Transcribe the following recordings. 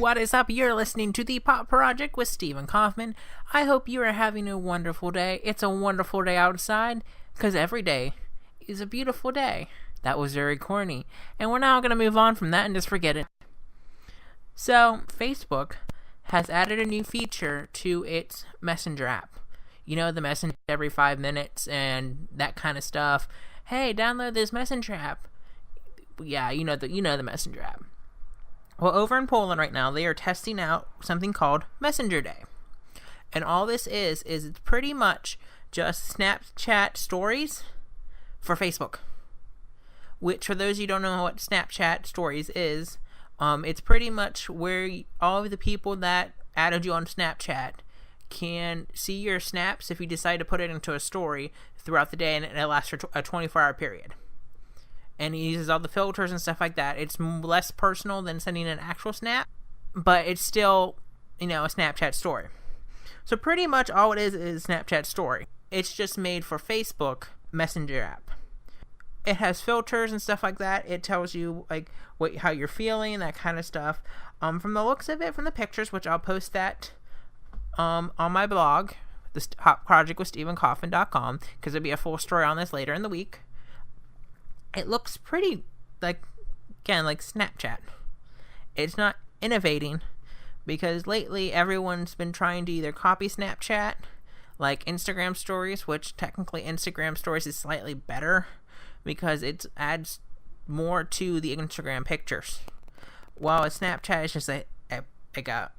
what is up? You're listening to the Pop Project with Steven Kaufman. I hope you are having a wonderful day. It's a wonderful day outside, because every day is a beautiful day. That was very corny. And we're now going to move on from that and just forget it. So, Facebook has added a new feature to its Messenger app. You know, the Messenger every 5 minutes and that kind of stuff. Hey, download this Messenger app. Yeah, you know the Messenger app. Well, over in Poland right now, they are testing out something called Messenger Day. And all this is it's pretty much just Snapchat stories for Facebook. Which, for those of you who don't know what Snapchat stories is, it's pretty much where all of the people that added you on Snapchat can see your snaps if you decide to put it into a story throughout the day, and it lasts for a 24-hour period. And he uses all the filters and stuff like that. It's less personal than sending an actual snap, but it's still, a Snapchat story. So pretty much all it is Snapchat story. It's just made for Facebook Messenger app. It has filters and stuff like that. It tells you how you're feeling, that kind of stuff. From the looks of it, from the pictures, which I'll post that on my blog, the Hot Project with StevenKaufman.com, because there'll be a full story on this later in the week. It looks pretty, like Snapchat. It's not innovating, because lately everyone's been trying to either copy Snapchat, like Instagram stories, which technically Instagram stories is slightly better, because it adds more to the Instagram pictures. While a Snapchat is just a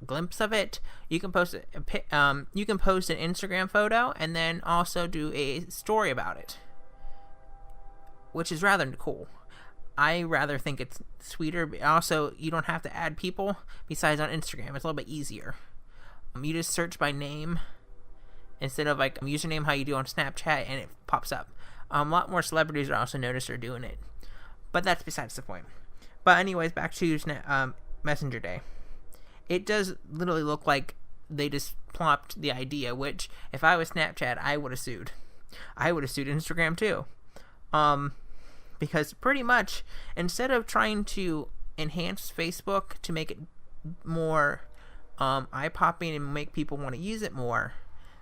glimpse of it. You can post an Instagram photo and then also do a story about it, which is rather cool. I rather think it's sweeter, but also you don't have to add people. Besides on Instagram, it's a little bit easier. You just search by name instead of username, how you do on Snapchat, and it pops up. A lot more celebrities are also noticed are doing it, but that's besides the point. But anyways, back to Messenger Day. It does literally look like they just plopped the idea, which if I was Snapchat, I would have sued. I would have sued Instagram too. Because pretty much, instead of trying to enhance Facebook to make it more eye-popping and make people want to use it more,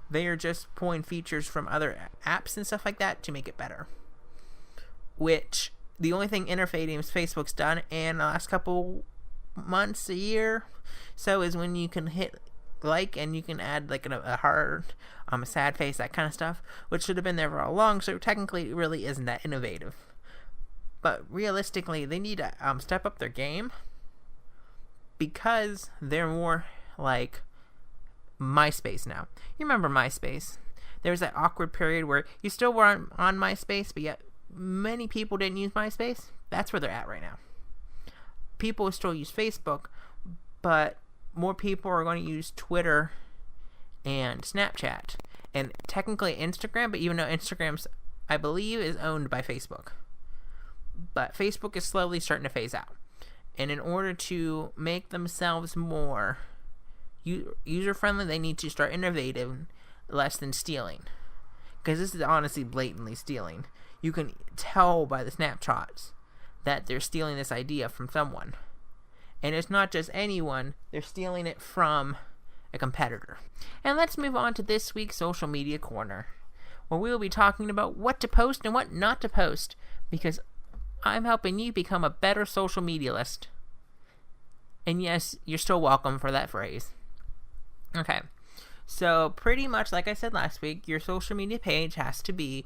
they are just pulling features from other apps and stuff like that to make it better. Which, the only thing innovating Facebook's done in the last couple months, a year, so is when you can hit and you can add a heart, a sad face, that kind of stuff, which should have been there for all along, so technically it really isn't that innovative. But realistically, they need to step up their game, because they're more like MySpace now. You remember MySpace? There was that awkward period where you still were on MySpace, but yet many people didn't use MySpace. That's where they're at right now. People still use Facebook, but more people are going to use Twitter and Snapchat, and technically Instagram, but even though Instagram's, I believe, is owned by Facebook. But Facebook is slowly starting to phase out. And in order to make themselves more user-friendly, they need to start innovating less than stealing. Because this is honestly blatantly stealing. You can tell by the snapshots that they're stealing this idea from someone. And it's not just anyone, they're stealing it from a competitor. And let's move on to this week's Social Media Corner, where we will be talking about what to post and what not to post, because I'm helping you become a better social media list. And yes, you're still welcome for that phrase. Okay, so pretty much like I said last week, your social media page has to be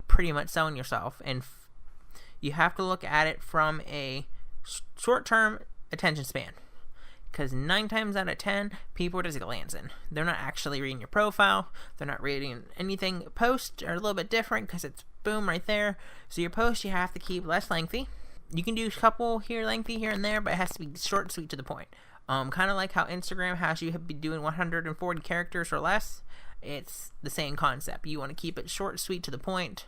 pretty much selling yourself, and you have to look at it from a short-term attention span, because 9 times out of 10 people are just glancing. They're not actually reading your profile, they're not reading anything. Posts are a little bit different because it's boom right there. So your posts you have to keep less lengthy. You can do a couple lengthy here and there, but it has to be short and sweet to the point. Kind of like how Instagram has you be doing 140 characters or less. It's the same concept. You want to keep it short, sweet, to the point.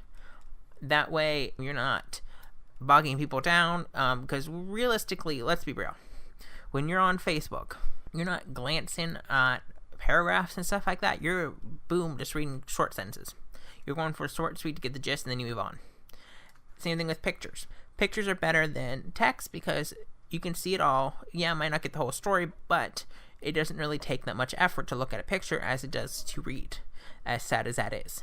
That way you're not bogging people down, because realistically, let's be real, when you're on Facebook, you're not glancing at paragraphs and stuff like that. You're just reading short sentences. You're going for a short, sweet to get the gist, and then you move on. Same thing with pictures. Pictures are better than text because You can see it all. Yeah, I might not get the whole story, but it doesn't really take that much effort to look at a picture as it does to read, as sad as that is.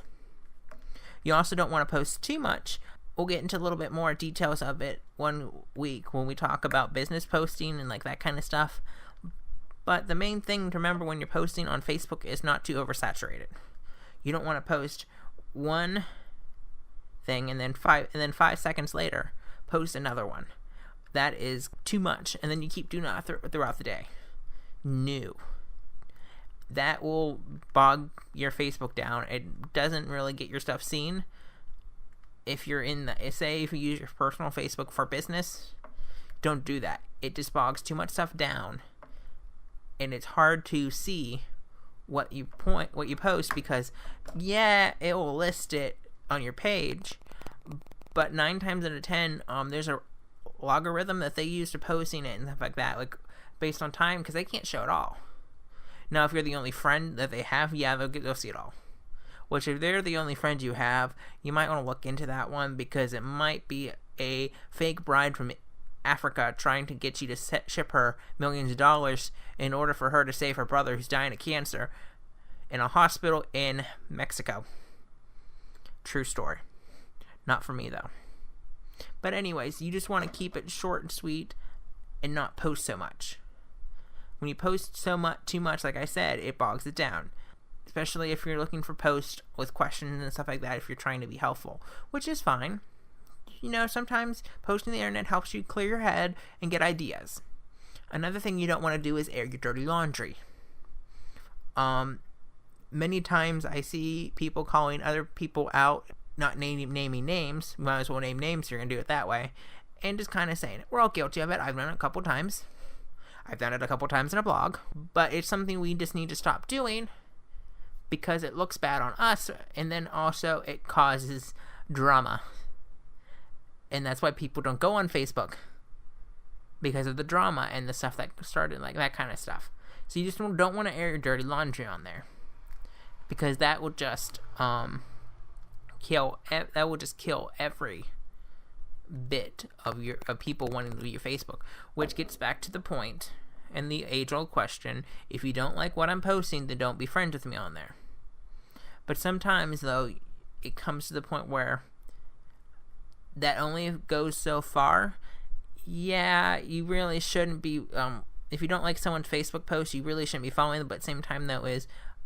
You also don't want to post too much. We'll get into a little bit more details of it one week when we talk about business posting and like that kind of stuff. But the main thing to remember when you're posting on Facebook is not to oversaturate it. You don't want to post one thing and then 5 seconds later post another one. That is too much, and then you keep doing that throughout the day. No. That will bog your Facebook down. It doesn't really get your stuff seen. If you're if you use your personal Facebook for business, don't do that. It just bogs too much stuff down, and it's hard to see what you post, because it will list it on your page, but 9 times out of 10, there's a logarithm that they use to posting it and stuff like that, like based on time, because they can't show it all. Now, if you're the only friend that they have, they'll see it all. Which, if they're the only friend you have, you might want to look into that one, because it might be a fake bride from Africa trying to get you to ship her millions of dollars in order for her to save her brother who's dying of cancer in a hospital in Mexico. True story. Not for me, though. But anyways, you just want to keep it short and sweet and not post so much. When you post too much, like I said, it bogs it down. Especially if you're looking for posts with questions and stuff like that, if you're trying to be helpful, which is fine. Sometimes posting the internet helps you clear your head and get ideas. Another thing you don't want to do is air your dirty laundry. Many times I see people calling other people out, not naming names. You might as well name names if you're going to do it that way. And just kind of saying it. We're all guilty of it. I've done it a couple times. I've done it a couple times in a blog. But it's something we just need to stop doing, because it looks bad on us, and then also it causes drama. And that's why people don't go on Facebook, because of the drama and the stuff that started, like that kind of stuff. So you just don't want to air your dirty laundry on there, because that will just kill every bit of people wanting to do your Facebook, which gets back to the point and the age-old question: if you don't like what I'm posting, then don't be friends with me on there. But sometimes, though, it comes to the point where that only goes so far. Yeah, you really shouldn't be, if you don't like someone's Facebook post, you really shouldn't be following them, but at the same time, though,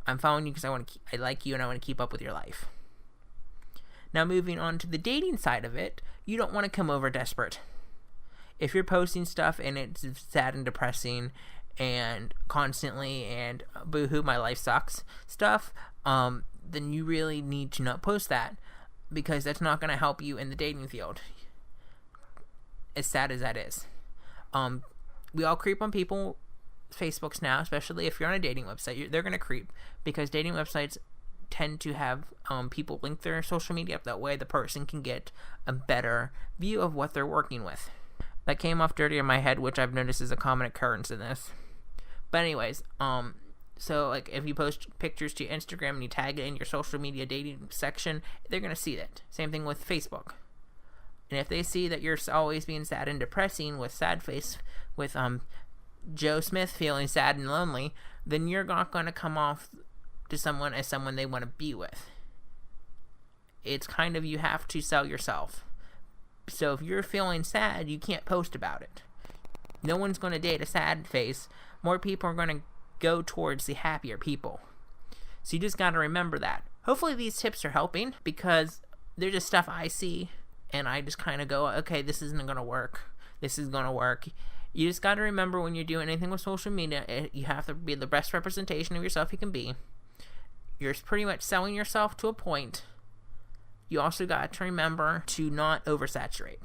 I'm following you because I like you and I want to keep up with your life. Now, moving on to the dating side of it, you don't want to come over desperate. If you're posting stuff and it's sad and depressing and constantly and boo-hoo, my life sucks stuff, then you really need to not post that, because that's not going to help you in the dating field, as sad as that is. We all creep on people's Facebooks now, especially if you're on a dating website. They're going to creep, because dating websites tend to have people link their social media up. That way the person can get a better view of what they're working with. That came off dirty in my head, which I've noticed is a common occurrence in this. But anyways, so like if you post pictures to your Instagram and you tag it in your social media dating section, they're going to see that. Same thing with Facebook. And if they see that you're always being sad and depressing with sad face, with Joe Smith feeling sad and lonely, then you're not going to come off to someone as someone they want to be with. It's kind of, you have to sell yourself. So if you're feeling sad, you can't post about it. No one's going to date a sad face. More people are going to go towards the happier people. So you just got to remember that. Hopefully these tips are helping, because they're just stuff I see and I just kind of go, okay, this isn't going to work. This is going to work. You just got to remember, when you're doing anything with social media, you have to be the best representation of yourself you can be. You're pretty much selling yourself to a point. You also got to remember to not oversaturate.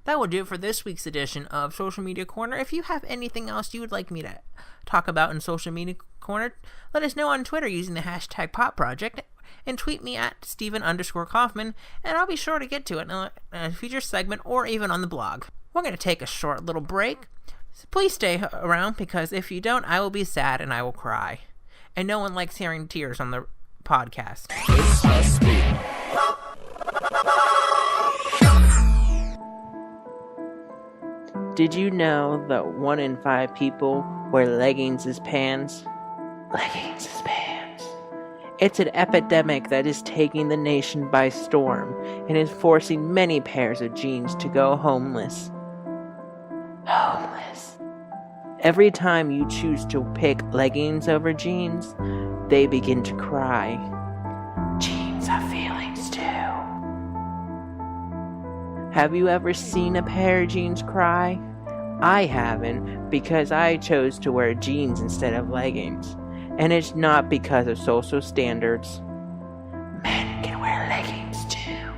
That will do it for this week's edition of Social Media Corner. If you have anything else you would like me to talk about in Social Media Corner, let us know on Twitter using the hashtag #PopProject, and tweet me at Steven_Kaufman, and I'll be sure to get to it in a future segment or even on the blog. We're going to take a short little break. So please stay around, because if you don't, I will be sad and I will cry. And no one likes hearing tears on the podcast. Did you know that 1 in 5 people wear leggings as pants? Leggings as pants. It's an epidemic that is taking the nation by storm and is forcing many pairs of jeans to go homeless. Homeless. Every time you choose to pick leggings over jeans, they begin to cry. Jeans have feelings too. Have you ever seen a pair of jeans cry? I haven't, because I chose to wear jeans instead of leggings. And it's not because of social standards. Men can wear leggings too.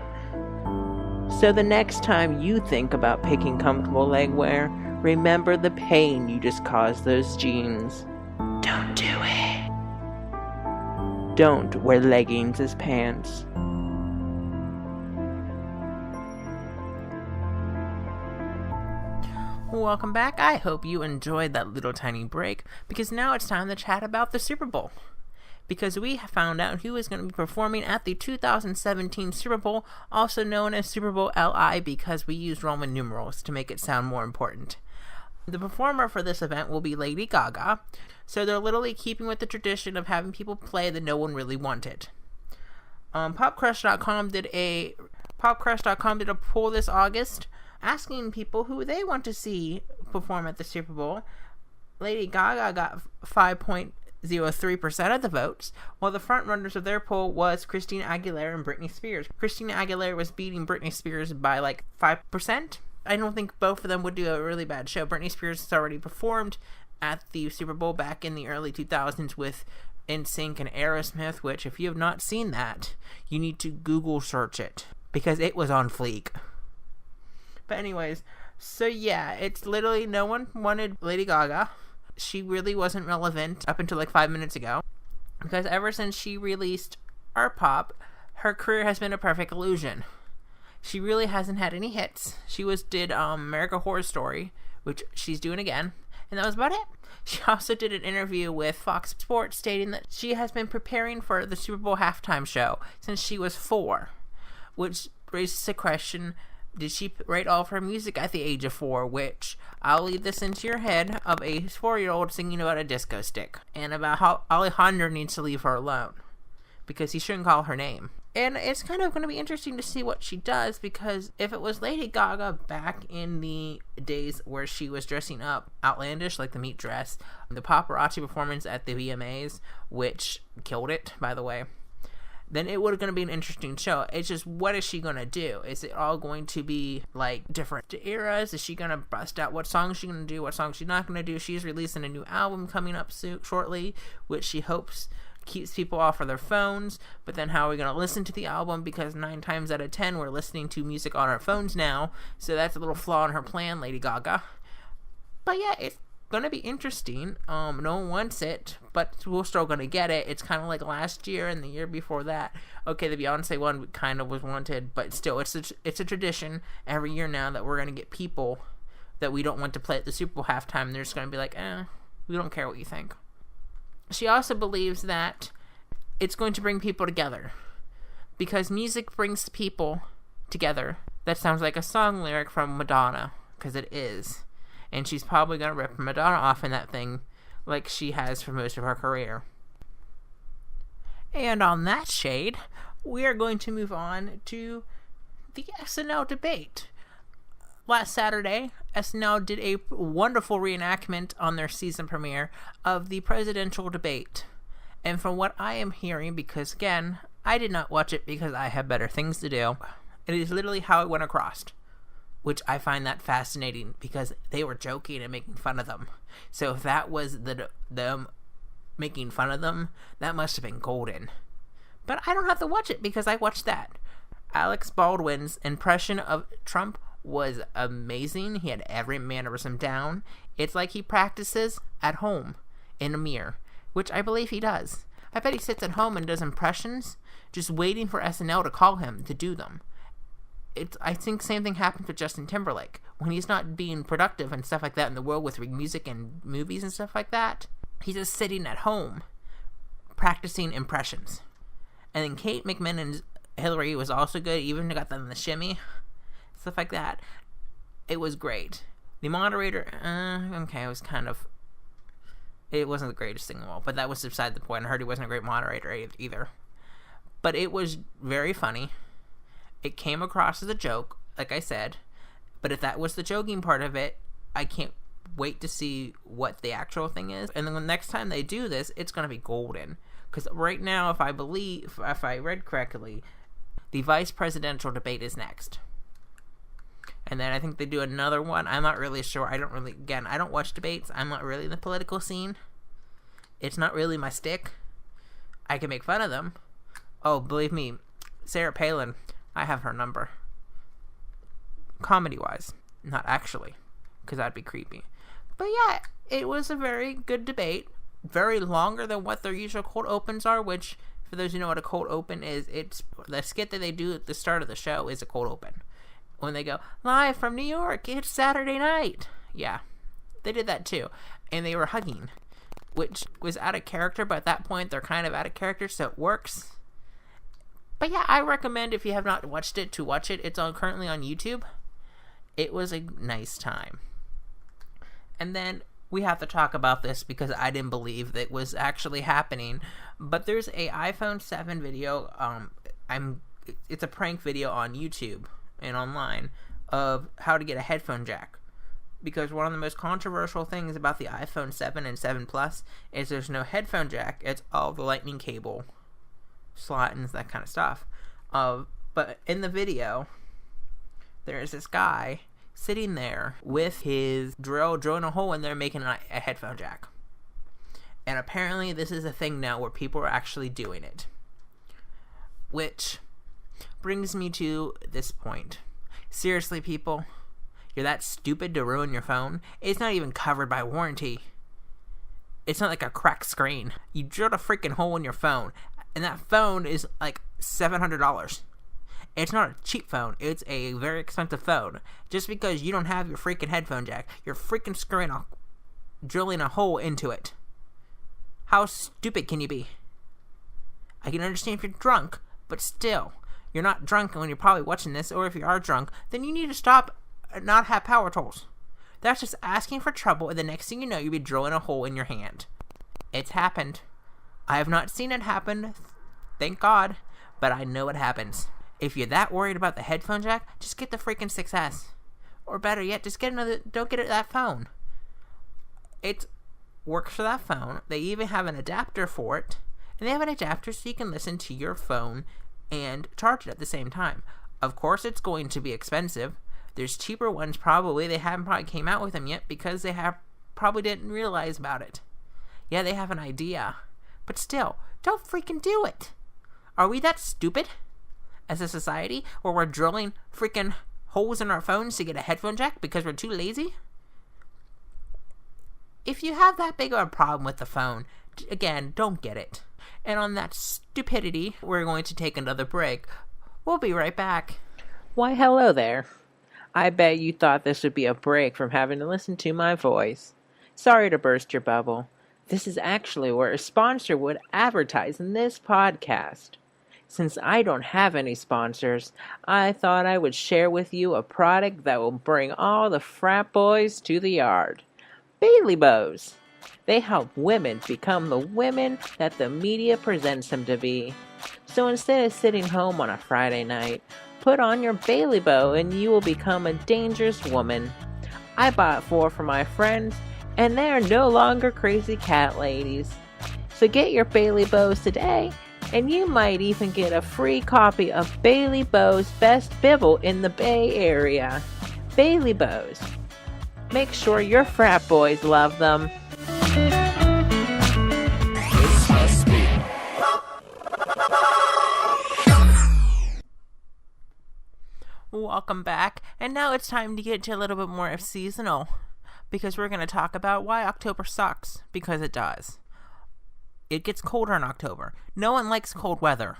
So the next time you think about picking comfortable leg wear, remember the pain you just caused those jeans. Don't do it. Don't wear leggings as pants. Welcome back. I hope you enjoyed that little tiny break, because now it's time to chat about the Super Bowl. Because we have found out who is going to be performing at the 2017 Super Bowl, also known as Super Bowl LI, because we use Roman numerals to make it sound more important. The performer for this event will be Lady Gaga, so they're literally keeping with the tradition of having people play that no one really wanted. PopCrush.com did a poll this August asking people who they want to see perform at the Super Bowl. Lady Gaga got 5.03% of the votes, while the front runners of their poll was Christina Aguilera and Britney Spears. Christina Aguilera was beating Britney Spears by like 5%. I don't think both of them would do a really bad show. Britney Spears has already performed at the Super Bowl back in the early 2000s with NSYNC and Aerosmith, which if you have not seen that, you need to Google search it, because it was on fleek. But anyways, so yeah, it's literally no one wanted Lady Gaga. She really wasn't relevant up until like 5 minutes ago, because ever since she released Art Pop, her career has been a perfect illusion. She really hasn't had any hits. She did American Horror Story, which she's doing again, and that was about it. She also did an interview with Fox Sports stating that she has been preparing for the Super Bowl halftime show since she was 4, which raises the question, did she write all of her music at the age of 4? Which, I'll leave this into your head of a 4-year-old singing about a disco stick, and about how Alejandro needs to leave her alone, because he shouldn't call her name. And it's kind of going to be interesting to see what she does, because if it was Lady Gaga back in the days where she was dressing up outlandish, like the meat dress, the paparazzi performance at the VMAs, which killed it, by the way, then it would going to be an interesting show. It's just, what is she going to do? Is it all going to be like different eras? Is she going to bust out what songs she's going to do, what songs she's not going to do? She's releasing a new album coming up shortly, which she hopes keeps people off of their phones. But then how are we going to listen to the album? Because 9 times out of 10 we're listening to music on our phones now, so that's a little flaw in her plan, Lady Gaga. But yeah, it's gonna be interesting. No one wants it, but we're still gonna get it. It's kind of like last year and the year before that. Okay, the Beyonce one kind of was wanted, but still, it's a tradition every year now that we're gonna get people that we don't want to play at the Super Bowl halftime. And they're just gonna be like, we don't care what you think. She also believes that it's going to bring people together, because music brings people together. That sounds like a song lyric from Madonna, because it is. And she's probably going to rip Madonna off in that thing like she has for most of her career. And on that shade, we are going to move on to the SNL debate. Last Saturday, SNL did a wonderful reenactment on their season premiere of the presidential debate. And from what I am hearing, because again, I did not watch it because I have better things to do, it is literally how it went across, which I find that fascinating, because they were joking and making fun of them. So if that was them making fun of them, that must have been golden. But I don't have to watch it because I watched that. Alex Baldwin's impression of Trump was amazing. He had every mannerism down. It's like he practices at home in a mirror, which I believe he does. I bet he sits at home and does impressions, just waiting for SNL to call him to do them. I think same thing happens with Justin Timberlake. When he's not being productive and stuff like that in the world with music and movies and stuff like that, he's just sitting at home practicing impressions. And then Kate McMahon's Hillary was also good, even got them in the shimmy, stuff like that. It was great. The moderator, okay, it wasn't the greatest thing in the world, but that was beside the point. I heard he wasn't a great moderator either. But it was very funny. It came across as a joke, like I said. But if that was the joking part of it, I can't wait to see what the actual thing is. And then the next time they do this, it's going to be golden. Because right now, if I read correctly, the vice presidential debate is next. And then I think they do another one. I'm not really sure. I don't watch debates. I'm not really in the political scene. It's not really my stick. I can make fun of them. Oh, believe me, Sarah Palin, I have her number. Comedy-wise. Not actually, because that'd be creepy. But yeah, it was a very good debate. Very longer than what their usual cold opens are, which, for those who know what a cold open is, it's the skit that they do at the start of the show is a cold open. When they go, live from New York, it's Saturday night. Yeah, they did that too. And they were hugging, which was out of character, but at that point, they're kind of out of character, so it works. But yeah, I recommend, if you have not watched it, to watch it. It's currently on YouTube. It was a nice time. And then we have to talk about this because I didn't believe that it was actually happening. But there's a iPhone 7 video. It's a prank video on YouTube and online of how to get a headphone jack. Because one of the most controversial things about the iPhone 7 and 7 Plus is there's no headphone jack. It's all the lightning cable slot and that kind of stuff. But in the video, there is this guy sitting there with his drilling a hole in there, making a headphone jack. And apparently this is a thing now where people are actually doing it. Which brings me to this point. Seriously, people, you're that stupid to ruin your phone? It's not even covered by warranty. It's not like a cracked screen. You drilled a freaking hole in your phone, and that phone is like $700. It's not a cheap phone. It's a very expensive phone. Just because you don't have your freaking headphone jack, you're freaking drilling a hole into it. How stupid can you be? I can understand if you're drunk, but still, you're not drunk when you're probably watching this, or if you are drunk, then you need to stop and not have power tools. That's just asking for trouble, and the next thing you know, you'll be drilling a hole in your hand. It's happened. I have not seen it happen, thank God, but I know it happens. If you're that worried about the headphone jack, just get the freaking 6S. Or better yet, just get don't get that phone. It works for that phone. They even have an adapter for it. And they have an adapter so you can listen to your phone and charge it at the same time. Of course, it's going to be expensive. There's cheaper ones probably. They haven't probably came out with them yet because they probably didn't realize about it. Yeah, they have an idea. But still, don't freaking do it. Are we that stupid as a society where we're drilling freaking holes in our phones to get a headphone jack because we're too lazy? If you have that big of a problem with the phone, again, don't get it. And on that stupidity, we're going to take another break. We'll be right back. Why, hello there. I bet you thought this would be a break from having to listen to my voice. Sorry to burst your bubble. This is actually where a sponsor would advertise in this podcast. Since I don't have any sponsors, I thought I would share with you a product that will bring all the frat boys to the yard. Bailey Bows. They help women become the women that the media presents them to be. So instead of sitting home on a Friday night, put on your Bailey Bow and you will become a dangerous woman. I bought 4 for my friends, and they are no longer crazy cat ladies. So get your Bailey Bows today, and you might even get a free copy of Bailey Bows' Best Bibble in the Bay Area. Bailey Bows. Make sure your frat boys love them. Welcome back, and now it's time to get to a little bit more of seasonal, because we're going to talk about why October sucks, because it does. It gets colder in October. No one likes cold weather.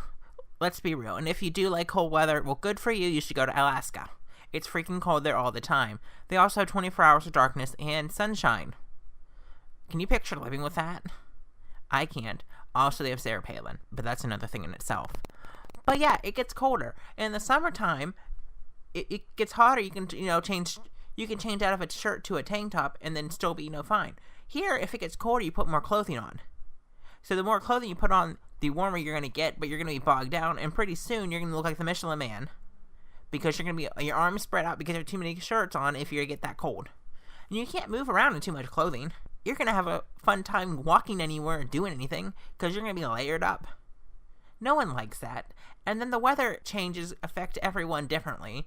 Let's be real. And if you do like cold weather, well, good for you. You should go to Alaska. It's freaking cold there all the time. They also have 24 hours of darkness and sunshine. Can you picture living with that? I can't. Also, they have Sarah Palin, but that's another thing in itself. But yeah, it gets colder. In the summertime, it gets hotter. You can, change you can change out of a shirt to a tank top and then still be fine. Here, if it gets colder, you put more clothing on. So the more clothing you put on, the warmer you're going to get, but you're going to be bogged down, and pretty soon you're going to look like the Michelin Man. Because you're going to be, your arms spread out because you have too many shirts on if you get that cold. And you can't move around in too much clothing. You're going to have a fun time walking anywhere and doing anything because you're going to be layered up. No one likes that. And then the weather changes affect everyone differently.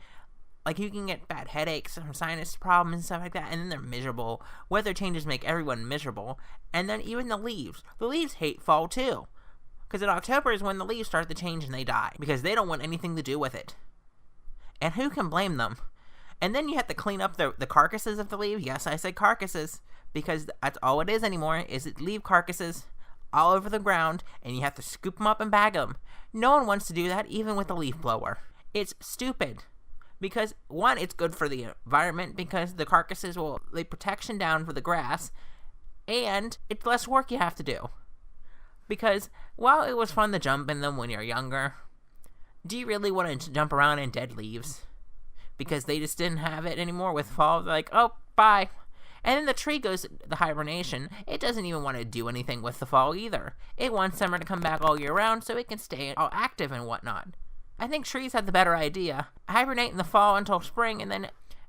Like, you can get bad headaches from sinus problems and stuff like that, and then they're miserable. Weather changes make everyone miserable. And then even the leaves. The leaves hate fall, too. Because in October is when the leaves start to change and they die. Because they don't want anything to do with it. And who can blame them? And then you have to clean up the carcasses of the leaves. Yes, I said carcasses. Because that's all it is anymore, is it leaf carcasses all over the ground, and you have to scoop them up and bag them. No one wants to do that, even with a leaf blower. It's stupid. Because, one, it's good for the environment, because the carcasses will lay protection down for the grass, and it's less work you have to do. Because, while it was fun to jump in them when you're younger, do you really want to jump around in dead leaves? Because they just didn't have it anymore with fall. They're like, oh, bye. And then the tree goes the hibernation. It doesn't even want to do anything with the fall either. It wants summer to come back all year round so it can stay all active and whatnot. I think trees have the better idea. Hibernate in the fall until spring and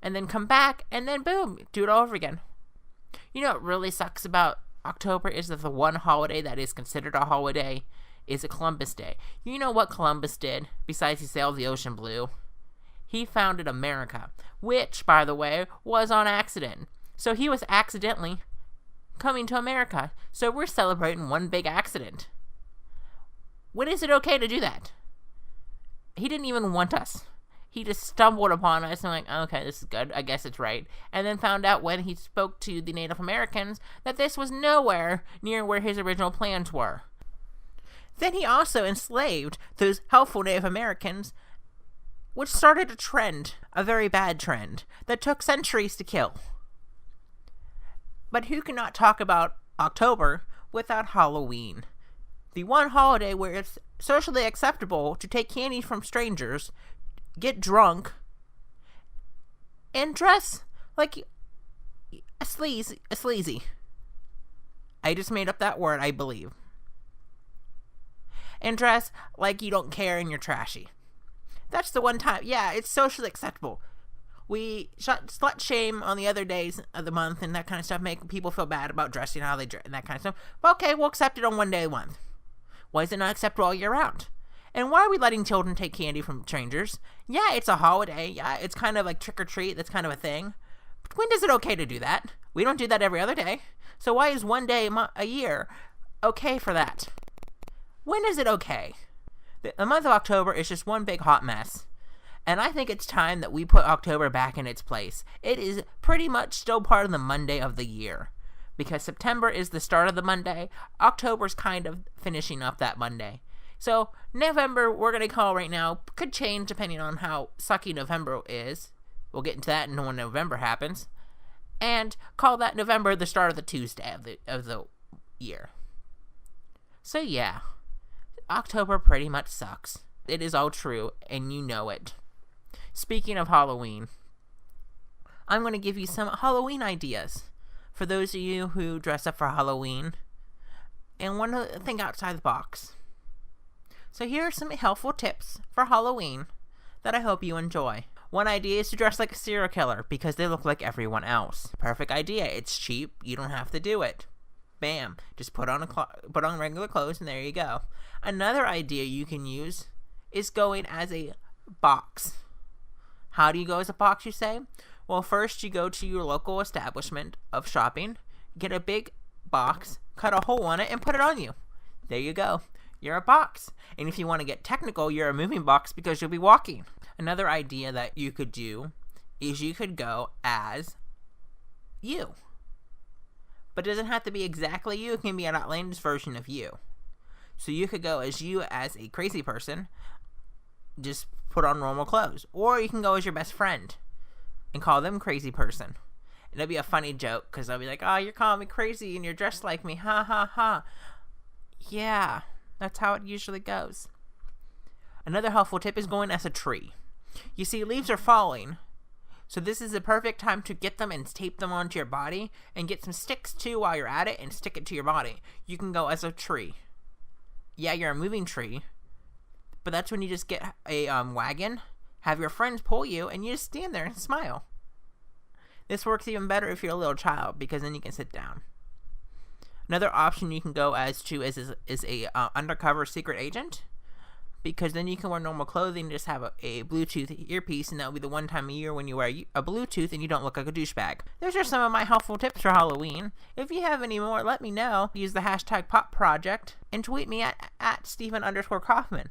then come back and then boom, do it all over again. You know what really sucks about October is that the one holiday that is considered a holiday is a Columbus Day. You know what Columbus did besides he sailed the ocean blue? He founded America, which, by the way, was on accident. So he was accidentally coming to America. So we're celebrating one big accident. When is it okay to do that? He didn't even want us. He just stumbled upon us and like, okay, this is good. I guess it's right. And then found out when he spoke to the Native Americans that this was nowhere near where his original plans were. Then he also enslaved those helpful Native Americans, which started a trend, a very bad trend, that took centuries to kill. But who cannot talk about October without Halloween? The one holiday where it's socially acceptable to take candy from strangers, get drunk, and dress like a sleazy. I just made up that word, I believe. And dress like you don't care and you're trashy. That's the one time, yeah, it's socially acceptable. We slut shame on the other days of the month and that kind of stuff, make people feel bad about dressing how they dress and that kind of stuff. But okay, we'll accept it on one day a month. Why is it not acceptable all year round? And why are we letting children take candy from strangers? Yeah, it's a holiday. Yeah, it's kind of like trick or treat. That's kind of a thing. But when is it okay to do that? We don't do that every other day. So why is one day a year okay for that? When is it okay? The month of October is just one big hot mess. And I think it's time that we put October back in its place. It is pretty much still part of the Monday of the year. Because September is the start of the Monday. October's kind of finishing up that Monday. So, November, we're going to call right now, could change depending on how sucky November is. We'll get into that when November happens. And call that November the start of the Tuesday of the year. So, yeah. October pretty much sucks. It is all true, and you know it. Speaking of Halloween, I'm going to give you some Halloween ideas for those of you who dress up for Halloween and want to think outside the box. So here are some helpful tips for Halloween that I hope you enjoy. One idea is to dress like a serial killer because they look like everyone else. Perfect idea. It's cheap. You don't have to do it. Bam. Just put on regular clothes and there you go. Another idea you can use is going as a box. How do you go as a box, you say? Well, first you go to your local establishment of shopping, get a big box, cut a hole in it, and put it on you. There you go. You're a box. And if you want to get technical, you're a moving box because you'll be walking. Another idea that you could do is you could go as you. But it doesn't have to be exactly you. It can be an outlandish version of you. So you could go as you as a crazy person. Just put on normal clothes. Or you can go as your best friend and call them crazy person. And it'll be a funny joke because they'll be like, oh, you're calling me crazy and you're dressed like me. Ha ha ha. Yeah, that's how it usually goes. Another helpful tip is going as a tree. You see, leaves are falling. So this is the perfect time to get them and tape them onto your body, and get some sticks too while you're at it and stick it to your body. You can go as a tree. Yeah, you're a moving tree, but that's when you just get a wagon, have your friends pull you, and you just stand there and smile. This works even better if you're a little child, because then you can sit down. Another option you can go as to is a undercover secret agent, because then you can wear normal clothing and just have a Bluetooth earpiece, and that'll be the one time a year when you wear a Bluetooth and you don't look like a douchebag. Those are some of my helpful tips for Halloween. If you have any more, let me know. Use the hashtag #PopProject and tweet me at Steven_Kaufman,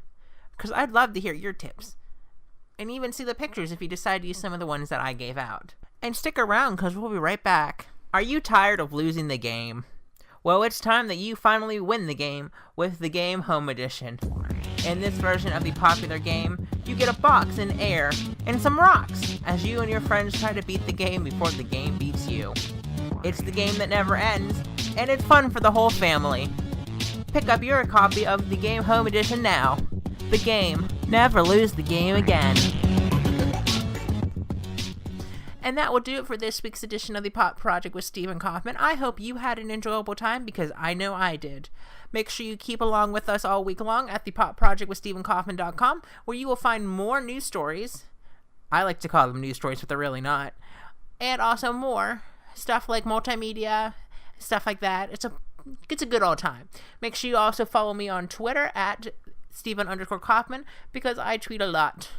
because I'd love to hear your tips. And even see the pictures if you decide to use some of the ones that I gave out. And stick around, because we'll be right back. Are you tired of losing the game? Well, it's time that you finally win the game with the Game Home Edition. In this version of the popular game, you get a box in air and some rocks as you and your friends try to beat the game before the game beats you. It's the game that never ends, and it's fun for the whole family. Pick up your copy of the Game Home Edition now. The game. Never lose the game again. And that will do it for this week's edition of the Pop Project with Steven Kaufman. I hope you had an enjoyable time, because I know I did. Make sure you keep along with us all week long at the popprojectwithstevenkaufman.com, where you will find more news stories. I like to call them news stories, but they're really not. And also more stuff like multimedia, stuff like that. It's a good old time. Make sure you also follow me on Twitter at Steven_Kaufman, because I tweet a lot.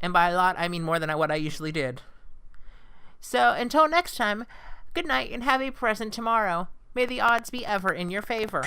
And by a lot, I mean more than what I usually did. So, until next time, good night and have a pleasant tomorrow. May the odds be ever in your favor.